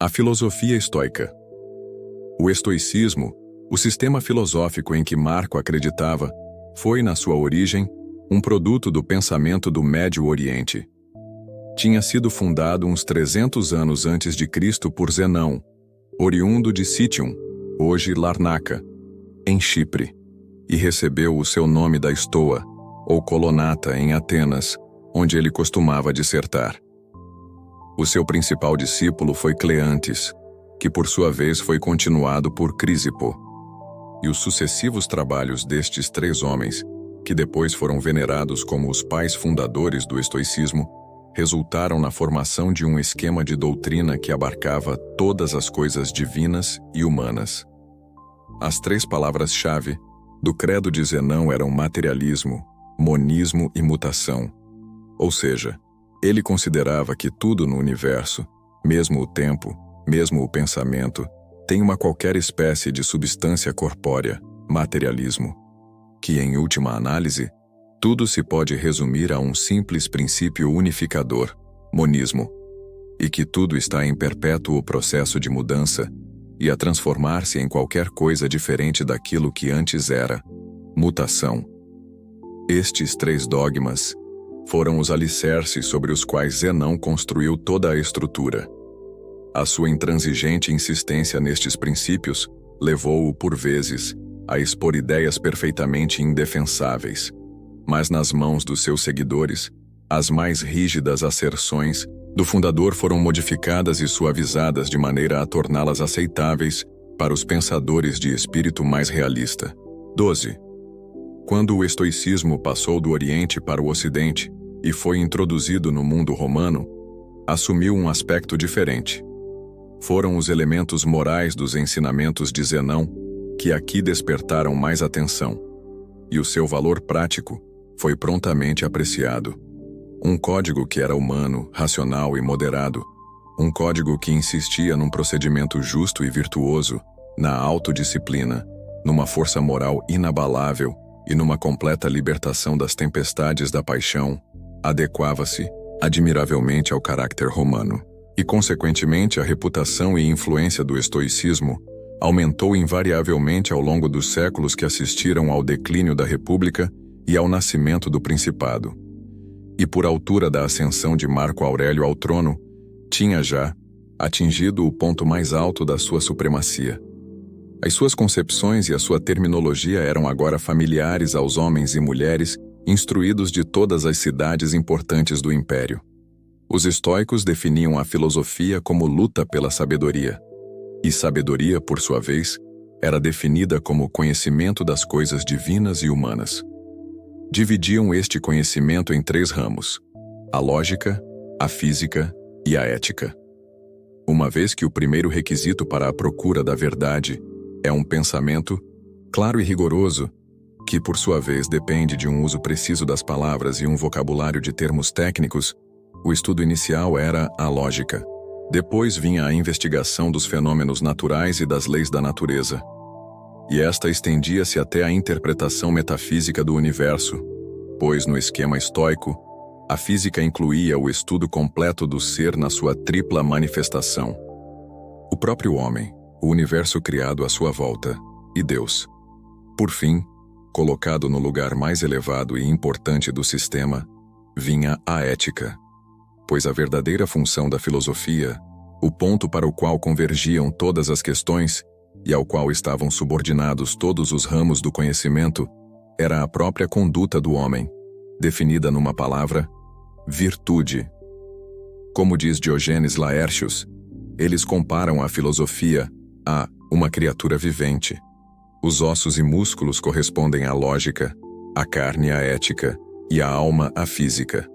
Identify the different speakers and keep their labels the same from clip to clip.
Speaker 1: A filosofia estoica. O estoicismo, o sistema filosófico em que Marco acreditava, foi, na sua origem, um produto do pensamento do Médio Oriente. Tinha sido fundado uns 300 anos antes de Cristo por Zenão, oriundo de Citium, hoje Larnaca, em Chipre, e recebeu o seu nome da Estoa, ou Colonata, em Atenas, onde ele costumava dissertar. O seu principal discípulo foi Cleantes, que por sua vez foi continuado por Crisipo. E os sucessivos trabalhos destes três homens, que depois foram venerados como os pais fundadores do estoicismo, resultaram na formação de um esquema de doutrina que abarcava todas as coisas divinas e humanas. As três palavras-chave do credo de Zenão eram materialismo, monismo e mutação. Ou seja, ele considerava que tudo no universo, mesmo o tempo, mesmo o pensamento, tem uma qualquer espécie de substância corpórea, materialismo, que, em última análise, tudo se pode resumir a um simples princípio unificador, monismo, e que tudo está em perpétuo processo de mudança e a transformar-se em qualquer coisa diferente daquilo que antes era, mutação. Estes três dogmas foram os alicerces sobre os quais Zenão construiu toda a estrutura. A sua intransigente insistência nestes princípios levou-o, por vezes, a expor ideias perfeitamente indefensáveis, mas nas mãos dos seus seguidores, as mais rígidas asserções do fundador foram modificadas e suavizadas de maneira a torná-las aceitáveis para os pensadores de espírito mais realista. 12. Quando o estoicismo passou do Oriente para o Ocidente e foi introduzido no mundo romano, assumiu um aspecto diferente. Foram os elementos morais dos ensinamentos de Zenão que aqui despertaram mais atenção, e o seu valor prático foi prontamente apreciado. Um código que era humano, racional e moderado, um código que insistia num procedimento justo e virtuoso, na autodisciplina, numa força moral inabalável e numa completa libertação das tempestades da paixão, adequava-se admiravelmente ao caráter romano. E, consequentemente, a reputação e influência do estoicismo aumentou invariavelmente ao longo dos séculos que assistiram ao declínio da República e ao nascimento do Principado. E por altura da ascensão de Marco Aurélio ao trono, tinha já atingido o ponto mais alto da sua supremacia. As suas concepções e a sua terminologia eram agora familiares aos homens e mulheres instruídos de todas as cidades importantes do Império. Os estoicos definiam a filosofia como luta pela sabedoria, e sabedoria, por sua vez, era definida como conhecimento das coisas divinas e humanas. Dividiam este conhecimento em três ramos: a lógica, a física e a ética. Uma vez que o primeiro requisito para a procura da verdade é um pensamento claro e rigoroso, que por sua vez depende de um uso preciso das palavras e um vocabulário de termos técnicos, o estudo inicial era a lógica. Depois vinha a investigação dos fenômenos naturais e das leis da natureza. E esta estendia-se até a interpretação metafísica do universo, pois no esquema estoico, a física incluía o estudo completo do ser na sua tripla manifestação: o próprio homem, o universo criado à sua volta, e Deus. Por fim, colocado no lugar mais elevado e importante do sistema, vinha a ética, pois a verdadeira função da filosofia, o ponto para o qual convergiam todas as questões e ao qual estavam subordinados todos os ramos do conhecimento, era a própria conduta do homem, definida numa palavra: virtude. Como diz Diogênes Laertius, eles comparam a filosofia a uma criatura vivente. Os ossos e músculos correspondem à lógica, a carne à ética e a alma à física.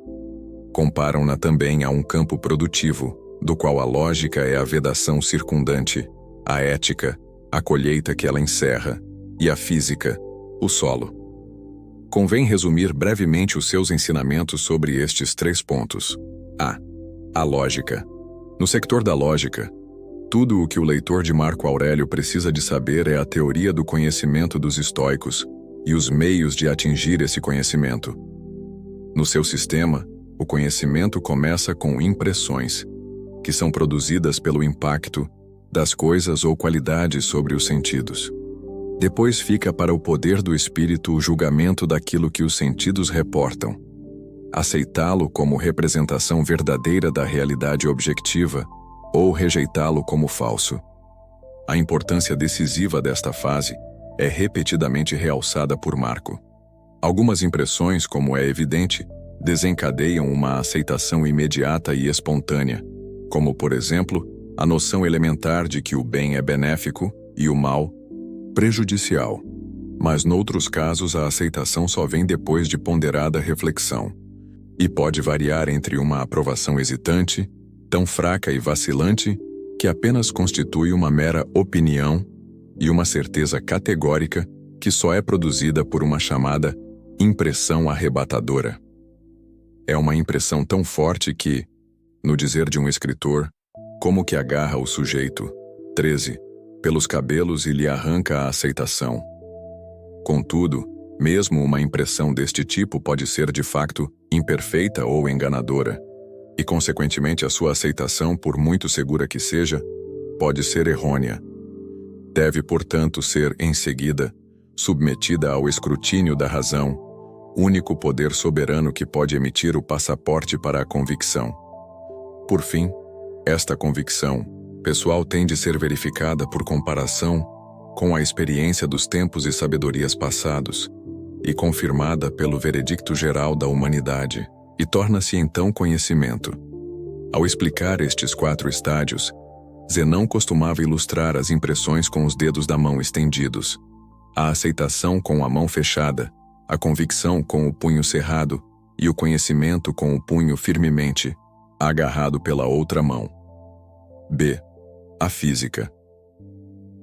Speaker 1: Comparam-na também a um campo produtivo, do qual a lógica é a vedação circundante, a ética, a colheita que ela encerra, e a física, o solo. Convém resumir brevemente os seus ensinamentos sobre estes três pontos. A lógica. No sector da lógica, tudo o que o leitor de Marco Aurélio precisa de saber é a teoria do conhecimento dos estoicos e os meios de atingir esse conhecimento. No seu sistema, o conhecimento começa com impressões. que são produzidas pelo impacto das coisas ou qualidades sobre os sentidos. Depois fica para o poder do espírito o julgamento daquilo que os sentidos reportam, aceitá-lo como representação verdadeira da realidade objetiva ou rejeitá-lo como falso. A importância decisiva desta fase é repetidamente realçada por Marco. Algumas impressões, como é evidente, desencadeiam uma aceitação imediata e espontânea, como, por exemplo, a noção elementar de que o bem é benéfico e o mal prejudicial. Mas noutros casos a aceitação só vem depois de ponderada reflexão, e pode variar entre uma aprovação hesitante, tão fraca e vacilante, que apenas constitui uma mera opinião, e uma certeza categórica que só é produzida por uma chamada impressão arrebatadora. É uma impressão tão forte que, no dizer de um escritor, como que agarra o sujeito, 13, pelos cabelos e lhe arranca a aceitação. Contudo, mesmo uma impressão deste tipo pode ser de facto imperfeita ou enganadora, e consequentemente a sua aceitação, por muito segura que seja, pode ser errônea. Deve, portanto, ser, em seguida, submetida ao escrutínio da razão, único poder soberano que pode emitir o passaporte para a convicção. Por fim, esta convicção pessoal tem de ser verificada por comparação com a experiência dos tempos e sabedorias passados, e confirmada pelo veredicto geral da humanidade, e torna-se então conhecimento. Ao explicar estes 4 estádios, Zenão costumava ilustrar as impressões com os dedos da mão estendidos, a aceitação com a mão fechada, a convicção com o punho cerrado e o conhecimento com o punho firmemente agarrado pela outra mão. B. A física.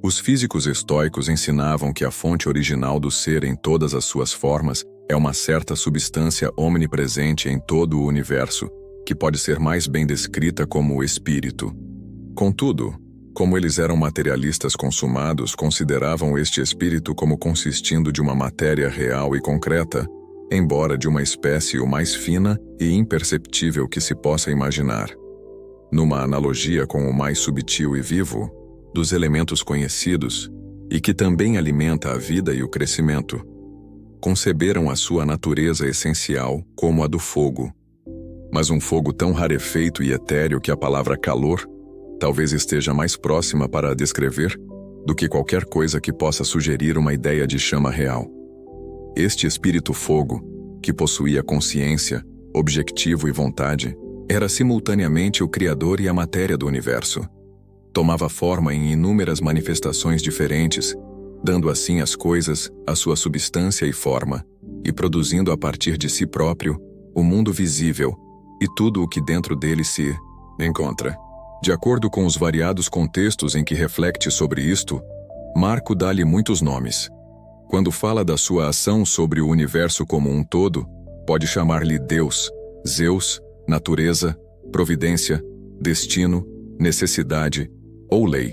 Speaker 1: Os físicos estoicos ensinavam que a fonte original do ser em todas as suas formas é uma certa substância omnipresente em todo o universo, que pode ser mais bem descrita como o espírito. Contudo, como eles eram materialistas consumados, consideravam este espírito como consistindo de uma matéria real e concreta, embora de uma espécie o mais fina e imperceptível que se possa imaginar. Numa analogia com o mais subtil e vivo dos elementos conhecidos, e que também alimenta a vida e o crescimento, conceberam a sua natureza essencial como a do fogo. Mas um fogo tão rarefeito e etéreo que a palavra calor talvez esteja mais próxima para a descrever do que qualquer coisa que possa sugerir uma ideia de chama real. Este espírito fogo, que possuía consciência, objetivo e vontade, era simultaneamente o Criador e a matéria do universo. Tomava forma em inúmeras manifestações diferentes, dando assim às coisas a sua substância e forma, e produzindo a partir de si próprio o mundo visível e tudo o que dentro dele se encontra. De acordo com os variados contextos em que reflete sobre isto, Marco dá-lhe muitos nomes. Quando fala da sua ação sobre o universo como um todo, pode chamar-lhe Deus, Zeus, natureza, providência, destino, necessidade ou lei.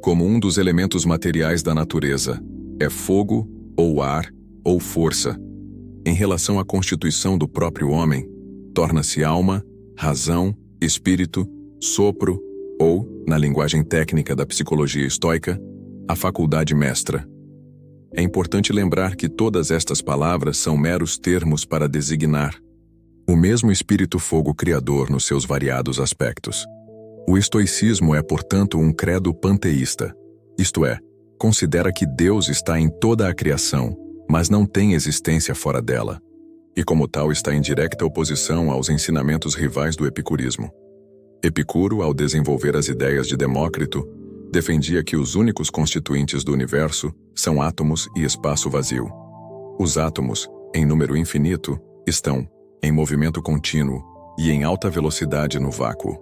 Speaker 1: Como um dos elementos materiais da natureza, é fogo, ou ar, ou força. Em relação à constituição do próprio homem, torna-se alma, razão, espírito, sopro, ou, na linguagem técnica da psicologia estoica, a faculdade mestra. É importante lembrar que todas estas palavras são meros termos para designar o mesmo espírito fogo criador nos seus variados aspectos. O estoicismo é, portanto, um credo panteísta, isto é, considera que Deus está em toda a criação, mas não tem existência fora dela, e como tal está em direta oposição aos ensinamentos rivais do epicurismo. Epicuro, ao desenvolver as ideias de Demócrito, defendia que os únicos constituintes do universo são átomos e espaço vazio. Os átomos, em número infinito, estão em movimento contínuo e em alta velocidade no vácuo.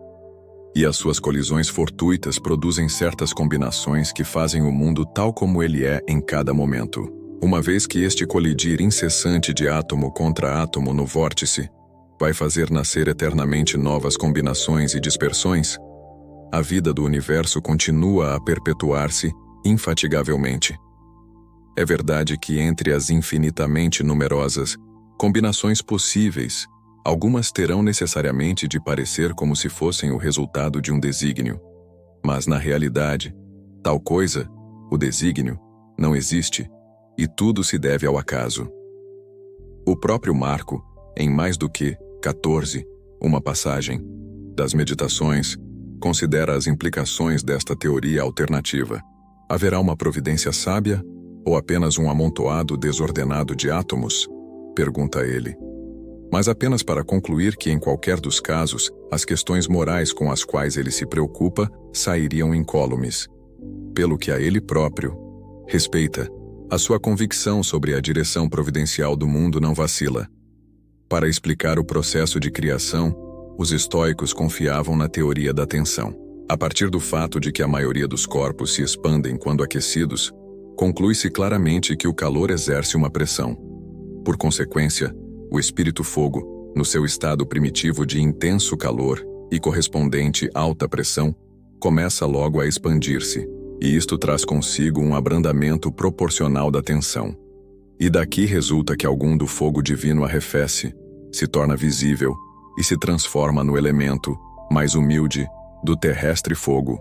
Speaker 1: E as suas colisões fortuitas produzem certas combinações que fazem o mundo tal como ele é em cada momento. Uma vez que este colidir incessante de átomo contra átomo no vórtice vai fazer nascer eternamente novas combinações e dispersões, a vida do universo continua a perpetuar-se infatigavelmente. É verdade que entre as infinitamente numerosas combinações possíveis, Algumas terão necessariamente de parecer como se fossem o resultado de um desígnio. Mas, na realidade, tal coisa, o desígnio, não existe, e tudo se deve ao acaso. O próprio Marco, em mais do que 14, uma passagem das Meditações, considera as implicações desta teoria alternativa. Haverá uma providência sábia ou apenas um amontoado desordenado de átomos? Pergunta ele. Mas apenas para concluir que, em qualquer dos casos, as questões morais com as quais ele se preocupa sairiam incólumes. Pelo que a ele próprio respeita, a sua convicção sobre a direção providencial do mundo não vacila. Para explicar o processo de criação, os estoicos confiavam na teoria da tensão. A partir do fato de que a maioria dos corpos se expandem quando aquecidos, conclui-se claramente que o calor exerce uma pressão. Por consequência, o espírito fogo, no seu estado primitivo de intenso calor e correspondente alta pressão, começa logo a expandir-se, e isto traz consigo um abrandamento proporcional da tensão. E daqui resulta que algum do fogo divino arrefece, se torna visível e se transforma no elemento mais humilde do terrestre fogo,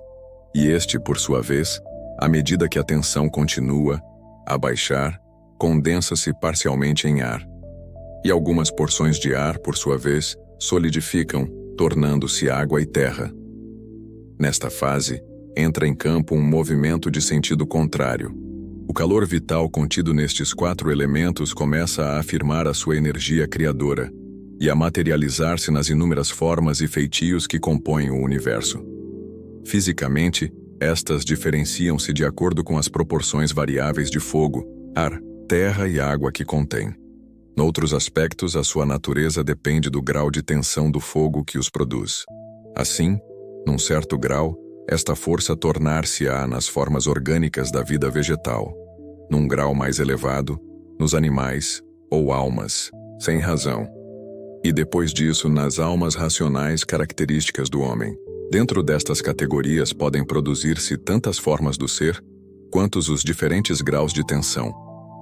Speaker 1: e este, por sua vez, à medida que a tensão continua a baixar, condensa-se parcialmente em ar. E algumas porções de ar, por sua vez, solidificam, tornando-se água e terra. Nesta fase, entra em campo um movimento de sentido contrário. O calor vital contido nestes 4 elementos começa a afirmar a sua energia criadora e a materializar-se nas inúmeras formas e feitios que compõem o universo. Fisicamente, estas diferenciam-se de acordo com as proporções variáveis de fogo, ar, terra e água que contém. Noutros aspectos, a sua natureza depende do grau de tensão do fogo que os produz. Assim, num certo grau, esta força tornar-se-á nas formas orgânicas da vida vegetal, num grau mais elevado, nos animais, ou almas, sem razão, e depois disso nas almas racionais características do homem. Dentro destas categorias podem produzir-se tantas formas do ser, quantos os diferentes graus de tensão.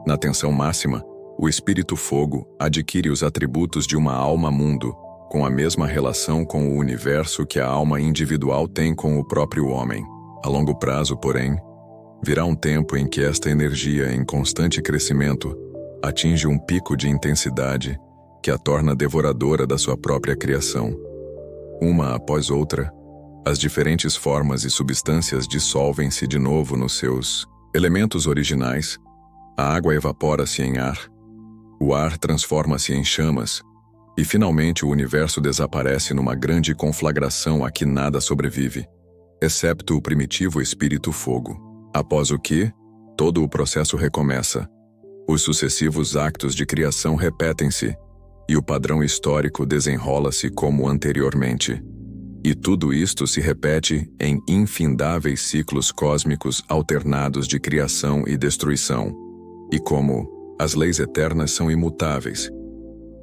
Speaker 1: Na tensão máxima, o espírito fogo adquire os atributos de uma alma-mundo, com a mesma relação com o universo que a alma individual tem com o próprio homem. A longo prazo, porém, virá um tempo em que esta energia em constante crescimento atinge um pico de intensidade que a torna devoradora da sua própria criação. Uma após outra, as diferentes formas e substâncias dissolvem-se de novo nos seus elementos originais, a água evapora-se em ar, o ar transforma-se em chamas, e finalmente o universo desaparece numa grande conflagração a que nada sobrevive, excepto o primitivo espírito fogo. Após o que, todo o processo recomeça. Os sucessivos actos de criação repetem-se, e o padrão histórico desenrola-se como anteriormente. E tudo isto se repete em infindáveis ciclos cósmicos alternados de criação e destruição. E como as leis eternas são imutáveis,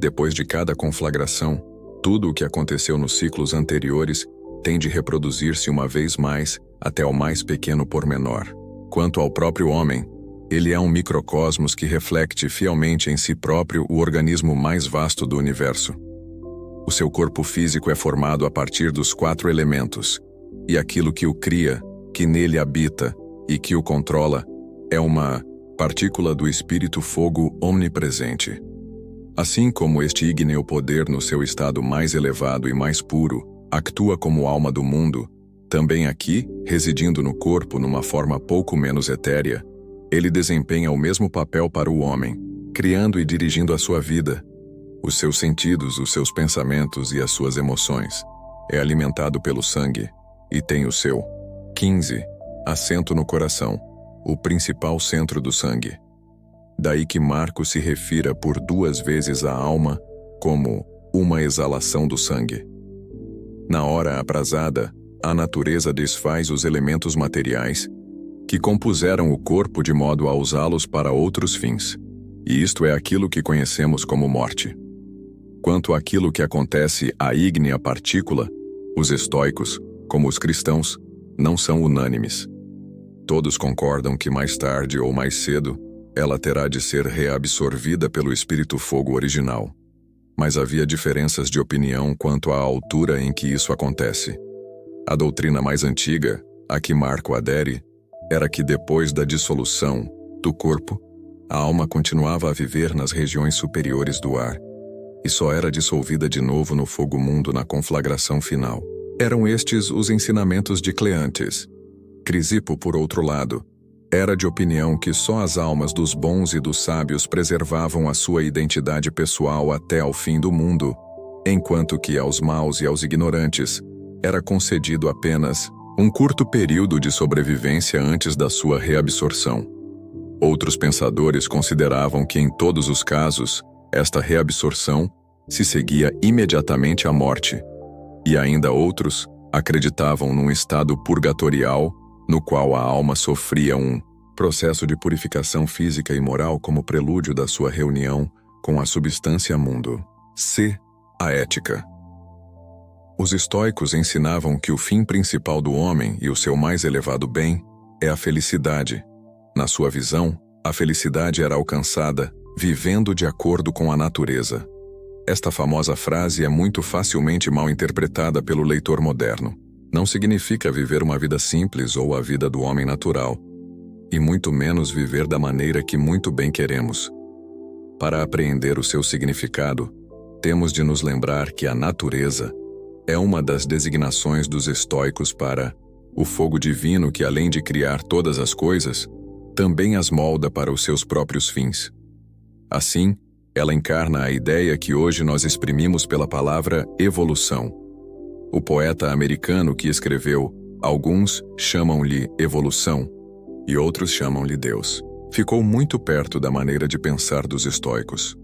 Speaker 1: depois de cada conflagração, tudo o que aconteceu nos ciclos anteriores tem de reproduzir-se uma vez mais até ao mais pequeno pormenor. Quanto ao próprio homem, ele é um microcosmos que reflete fielmente em si próprio o organismo mais vasto do universo. O seu corpo físico é formado a partir dos 4 elementos, e aquilo que o cria, que nele habita e que o controla, é uma partícula do espírito fogo omnipresente. Assim como este ígneo poder no seu estado mais elevado e mais puro, atua como alma do mundo, também aqui, residindo no corpo numa forma pouco menos etérea, ele desempenha o mesmo papel para o homem, criando e dirigindo a sua vida, os seus sentidos, os seus pensamentos e as suas emoções. É alimentado pelo sangue, e tem o seu 15 assento no coração, o principal centro do sangue. Daí que Marco se refira por 2 vezes à alma como uma exalação do sangue. Na hora aprazada, a natureza desfaz os elementos materiais que compuseram o corpo de modo a usá-los para outros fins, e isto é aquilo que conhecemos como morte. Quanto àquilo que acontece à ígnea partícula, os estoicos, como os cristãos, não são unânimes. Todos concordam que mais tarde ou mais cedo, ela terá de ser reabsorvida pelo espírito fogo original. mas havia diferenças de opinião quanto à altura em que isso acontece. A doutrina mais antiga, a que Marco adere, era que depois da dissolução do corpo, a alma continuava a viver nas regiões superiores do ar, e só era dissolvida de novo no fogo mundo na conflagração final. Eram estes os ensinamentos de Cleantes. Crisipo, por outro lado, era de opinião que só as almas dos bons e dos sábios preservavam a sua identidade pessoal até ao fim do mundo, enquanto que aos maus e aos ignorantes era concedido apenas um curto período de sobrevivência antes da sua reabsorção. Outros pensadores consideravam que, em todos os casos, esta reabsorção se seguia imediatamente à morte, e ainda outros acreditavam num estado purgatorial no qual a alma sofria um processo de purificação física e moral como prelúdio da sua reunião com a substância mundo. C. A ética. Os estoicos ensinavam que o fim principal do homem e o seu mais elevado bem é a felicidade. Na sua visão, a felicidade era alcançada vivendo de acordo com a natureza. Esta famosa frase é muito facilmente mal interpretada pelo leitor moderno. Não significa viver uma vida simples ou a vida do homem natural, e muito menos viver da maneira que muito bem queremos. Para apreender o seu significado, temos de nos lembrar que a natureza é uma das designações dos estoicos para o fogo divino que, além de criar todas as coisas, também as molda para os seus próprios fins. Assim, ela encarna a ideia que hoje nós exprimimos pela palavra evolução. O poeta americano que escreveu Alguns chamam-lhe evolução e outros chamam-lhe Deus ficou muito perto da maneira de pensar dos estoicos.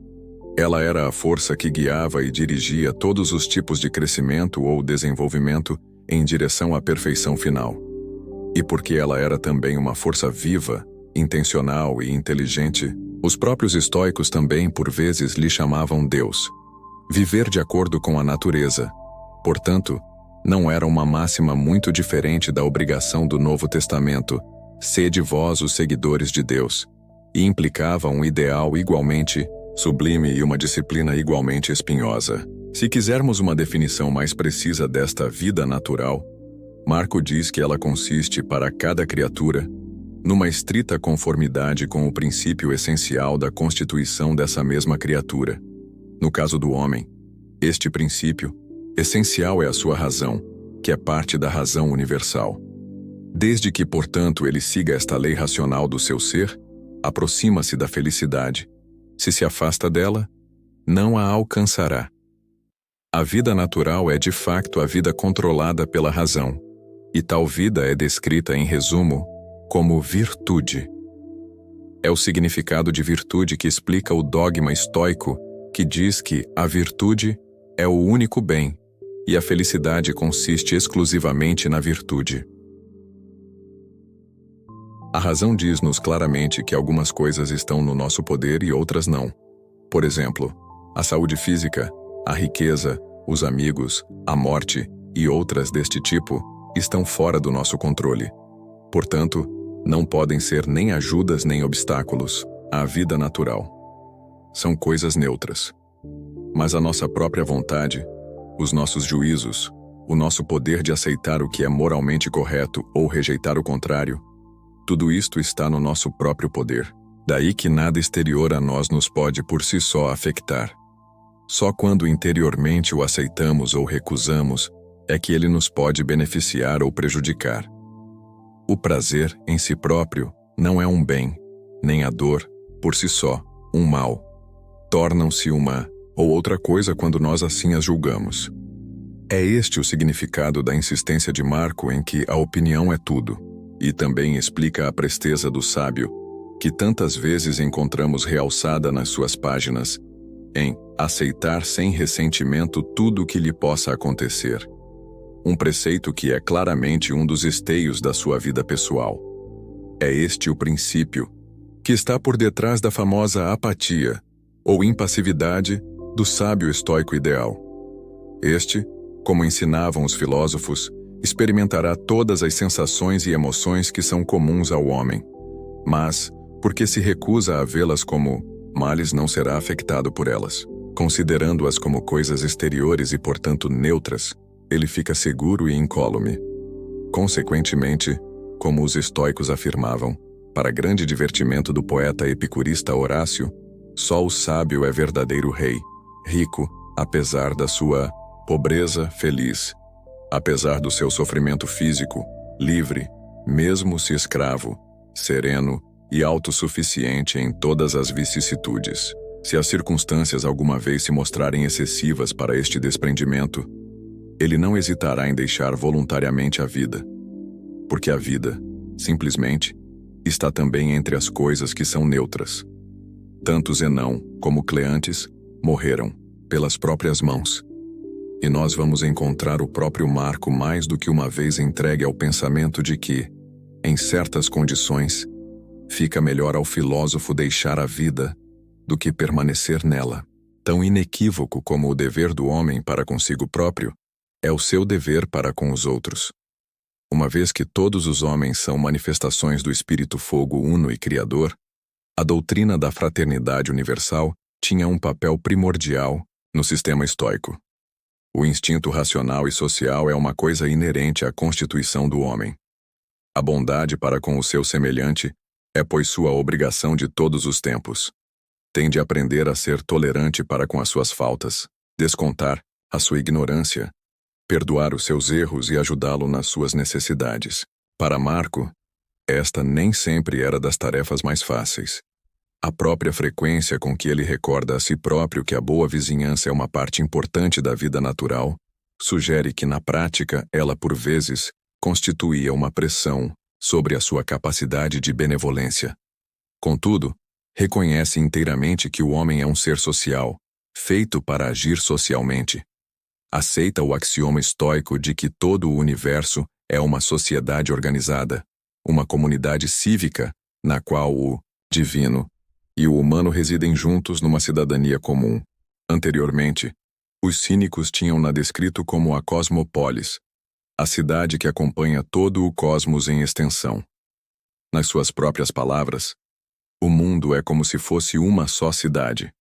Speaker 1: Ela era a força que guiava e dirigia todos os tipos de crescimento ou desenvolvimento em direção à perfeição final. E porque ela era também uma força viva, intencional e inteligente, os próprios estoicos também por vezes lhe chamavam Deus. Viver de acordo com a natureza, portanto, não era uma máxima muito diferente da obrigação do Novo Testamento, sede vós os seguidores de Deus, e implicava um ideal igualmente sublime e uma disciplina igualmente espinhosa. Se quisermos uma definição mais precisa desta vida natural, Marco diz que ela consiste para cada criatura numa estrita conformidade com o princípio essencial da constituição dessa mesma criatura. No caso do homem, este princípio essencial é a sua razão, que é parte da razão universal. Desde que, portanto, ele siga esta lei racional do seu ser, aproxima-se da felicidade. Se se afasta dela, não a alcançará. A vida natural é de facto a vida controlada pela razão, e tal vida é descrita em resumo como virtude. É o significado de virtude que explica o dogma estoico que diz que a virtude é o único bem e a felicidade consiste exclusivamente na virtude. A razão diz-nos claramente que algumas coisas estão no nosso poder e outras não. Por exemplo, a saúde física, a riqueza, os amigos, a morte e outras deste tipo estão fora do nosso controle. Portanto, não podem ser nem ajudas nem obstáculos à vida natural. São coisas neutras. Mas a nossa própria vontade, os nossos juízos, o nosso poder de aceitar o que é moralmente correto ou rejeitar o contrário, tudo isto está no nosso próprio poder. Daí que nada exterior a nós nos pode por si só afetar. Só quando interiormente o aceitamos ou recusamos é que ele nos pode beneficiar ou prejudicar. O prazer, em si próprio, não é um bem, nem a dor, por si só, um mal. Tornam-se uma ou outra coisa quando nós assim as julgamos. É este o significado da insistência de Marco em que a opinião é tudo, e também explica a presteza do sábio, que tantas vezes encontramos realçada nas suas páginas, em aceitar sem ressentimento tudo o que lhe possa acontecer. Um preceito que é claramente um dos esteios da sua vida pessoal. É este o princípio que está por detrás da famosa apatia, ou impassividade, do sábio estoico ideal. Este, como ensinavam os filósofos, experimentará todas as sensações e emoções que são comuns ao homem, mas, porque se recusa a vê-las como males, não será afetado por elas. Considerando-as como coisas exteriores e, portanto, neutras, ele fica seguro e incólume. Consequentemente, como os estoicos afirmavam, para grande divertimento do poeta epicurista Horácio, só o sábio é verdadeiro rei, rico, apesar da sua pobreza, feliz, apesar do seu sofrimento físico, livre, mesmo se escravo, sereno e autossuficiente em todas as vicissitudes. Se as circunstâncias alguma vez se mostrarem excessivas para este desprendimento, ele não hesitará em deixar voluntariamente a vida, porque a vida, simplesmente, está também entre as coisas que são neutras. Tanto Zenão como Cleantes morreram pelas próprias mãos. E nós vamos encontrar o próprio Marco mais do que uma vez entregue ao pensamento de que, em certas condições, fica melhor ao filósofo deixar a vida do que permanecer nela. Tão inequívoco como o dever do homem para consigo próprio, é o seu dever para com os outros. Uma vez que todos os homens são manifestações do Espírito Fogo Uno e Criador, a doutrina da fraternidade universal tinha um papel primordial no sistema estoico. O instinto racional e social é uma coisa inerente à constituição do homem. A bondade para com o seu semelhante é, pois, sua obrigação de todos os tempos. Tem de aprender a ser tolerante para com as suas faltas, descontar a sua ignorância, perdoar os seus erros e ajudá-lo nas suas necessidades. Para Marco, esta nem sempre era das tarefas mais fáceis. A própria frequência com que ele recorda a si próprio que a boa vizinhança é uma parte importante da vida natural, sugere que, na prática, ela, por vezes, constituía uma pressão sobre a sua capacidade de benevolência. Contudo, reconhece inteiramente que o homem é um ser social, feito para agir socialmente. Aceita o axioma estoico de que todo o universo é uma sociedade organizada, uma comunidade cívica na qual o divino e o humano residem juntos numa cidadania comum. Anteriormente, os cínicos tinham-na descrito como a cosmopolis, a cidade que acompanha todo o cosmos em extensão. Nas suas próprias palavras, o mundo é como se fosse uma só cidade.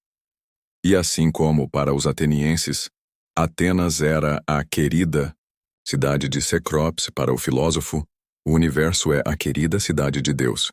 Speaker 1: E assim como, para os atenienses, Atenas era a querida cidade de Cecrópse para o filósofo, o universo é a querida cidade de Deus.